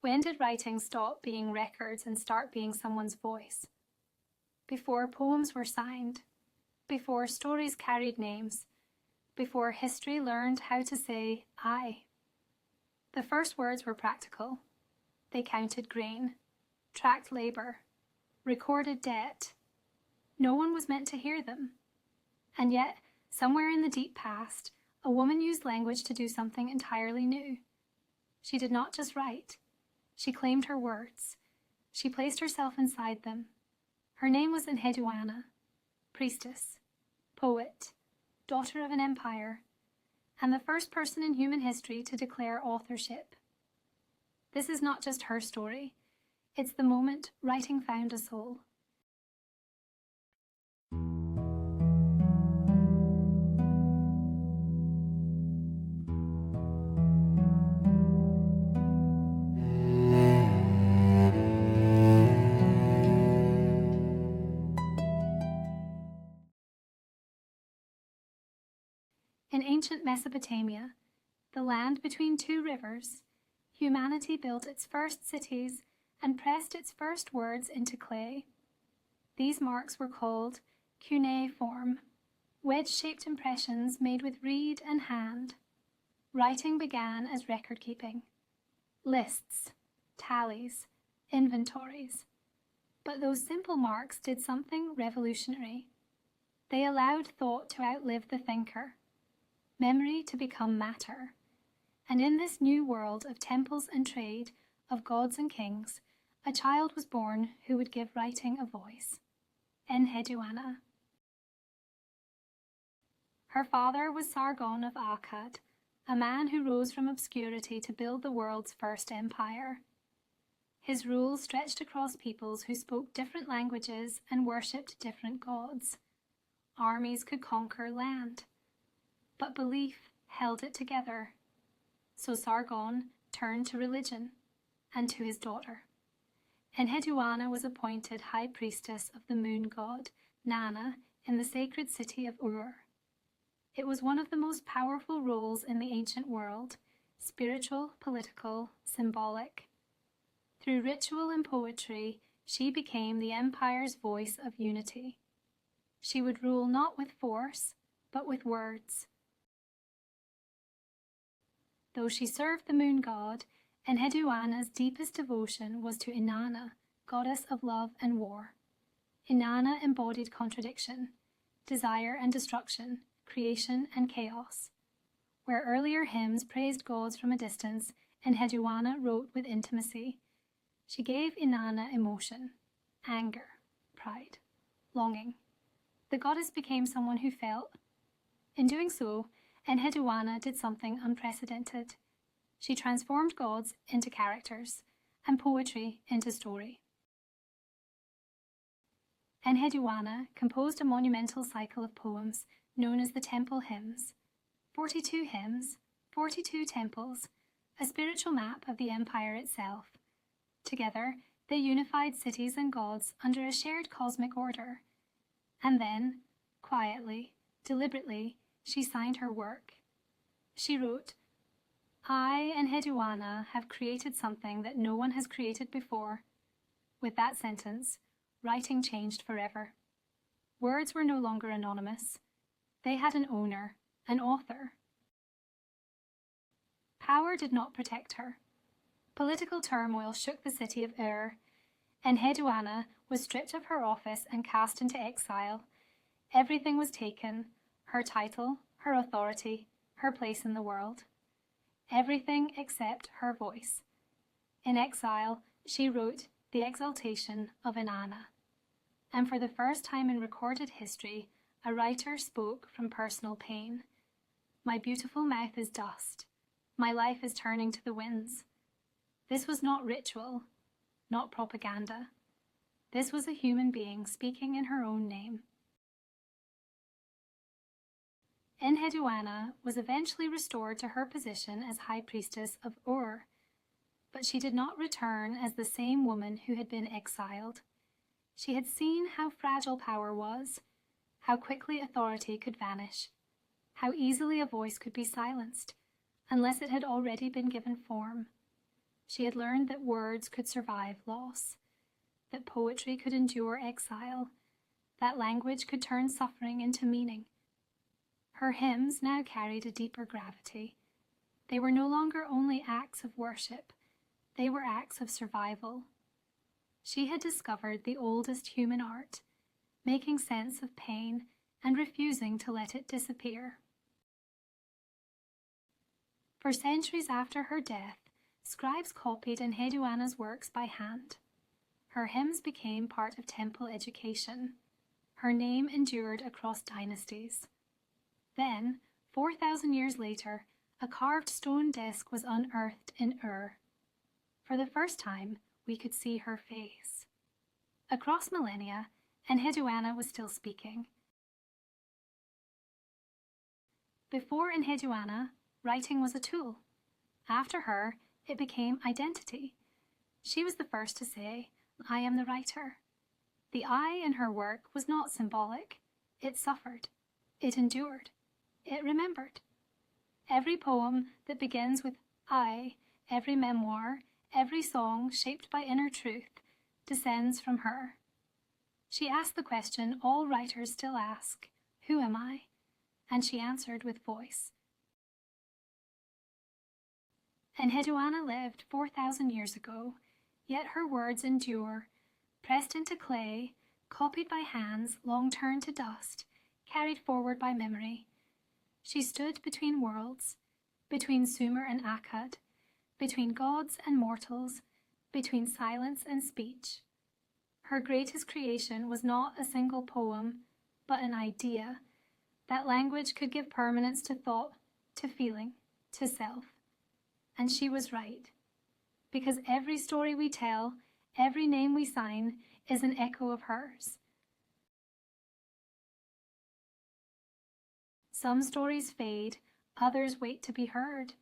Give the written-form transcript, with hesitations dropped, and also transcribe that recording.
When did writing stop being records and start being someone's voice? Before poems were signed, before stories carried names, before history learned how to say I. The first words were practical. They counted grain, tracked labour, recorded debt. No one was meant to hear them. And yet, somewhere in the deep past, a woman used language to do something entirely new. She did not just write. She claimed her words. She placed herself inside them. Her name was Enheduanna, priestess, poet, daughter of an empire, and the first person in human history to declare authorship. This is not just her story. It's the moment writing found a soul. In ancient Mesopotamia, the land between two rivers, humanity built its first cities and pressed its first words into clay. These marks were called cuneiform, wedge-shaped impressions made with reed and hand. Writing began as record-keeping, lists, tallies, inventories. But those simple marks did something revolutionary. They allowed thought to outlive the thinker, memory to become matter. And in this new world of temples and trade, of gods and kings, a child was born who would give writing a voice. Enheduanna. Her father was Sargon of Akkad, a man who rose from obscurity to build the world's first empire. His rule stretched across peoples who spoke different languages and worshipped different gods. Armies could conquer land, but belief held it together. So Sargon turned to religion and to his daughter. Enheduanna was appointed high priestess of the moon god, Inanna, in the sacred city of Ur. It was one of the most powerful roles in the ancient world, spiritual, political, symbolic. Through ritual and poetry, she became the empire's voice of unity. She would rule not with force, but with words. Though she served the moon god, Enheduanna's deepest devotion was to Inanna, goddess of love and war. Inanna embodied contradiction, desire and destruction, creation and chaos. Where earlier hymns praised gods from a distance, Enheduanna wrote with intimacy. She gave Inanna emotion, anger, pride, longing. The goddess became someone who felt. In doing so, Enheduanna did something unprecedented. She transformed gods into characters and poetry into story. Enheduanna composed a monumental cycle of poems known as the Temple Hymns. 42 hymns, 42 temples, a spiritual map of the empire itself. Together, they unified cities and gods under a shared cosmic order. And then, quietly, deliberately, she signed her work. She wrote, I, Enheduanna, have created something that no one has created before. With that sentence, writing changed forever. Words were no longer anonymous. They had an owner, an author. Power did not protect her. Political turmoil shook the city of Ur. Enheduanna was stripped of her office and cast into exile. Everything was taken, her title, her authority, her place in the world. Everything except her voice. In exile, she wrote The Exaltation of Inanna. And for the first time in recorded history, a writer spoke from personal pain. My beautiful mouth is dust. My life is turning to the winds. This was not ritual, not propaganda. This was a human being speaking in her own name. Enheduanna was eventually restored to her position as High Priestess of Ur, but she did not return as the same woman who had been exiled. She had seen how fragile power was, how quickly authority could vanish, how easily a voice could be silenced, unless it had already been given form. She had learned that words could survive loss, that poetry could endure exile, that language could turn suffering into meaning. Her hymns now carried a deeper gravity. They were no longer only acts of worship, they were acts of survival. She had discovered the oldest human art, making sense of pain and refusing to let it disappear. For centuries after her death, scribes copied Enheduanna's works by hand. Her hymns became part of temple education. Her name endured across dynasties. Then, 4,000 years later, a carved stone disc was unearthed in Ur. For the first time, we could see her face. Across millennia, Enheduanna was still speaking. Before Enheduanna, writing was a tool. After her, it became identity. She was the first to say, "I am the writer." The I in her work was not symbolic. It suffered. It endured. It remembered. Every poem that begins with I, every memoir, every song shaped by inner truth, descends from her. She asked the question all writers still ask, "Who am I?" And she answered with voice. Enheduanna lived 4,000 years ago, yet her words endure, pressed into clay, copied by hands long turned to dust, carried forward by memory. She stood between worlds, between Sumer and Akkad, between gods and mortals, between silence and speech. Her greatest creation was not a single poem, but an idea. That language could give permanence to thought, to feeling, to self. And she was right, because every story we tell, every name we sign, is an echo of hers. Some stories fade, others wait to be heard.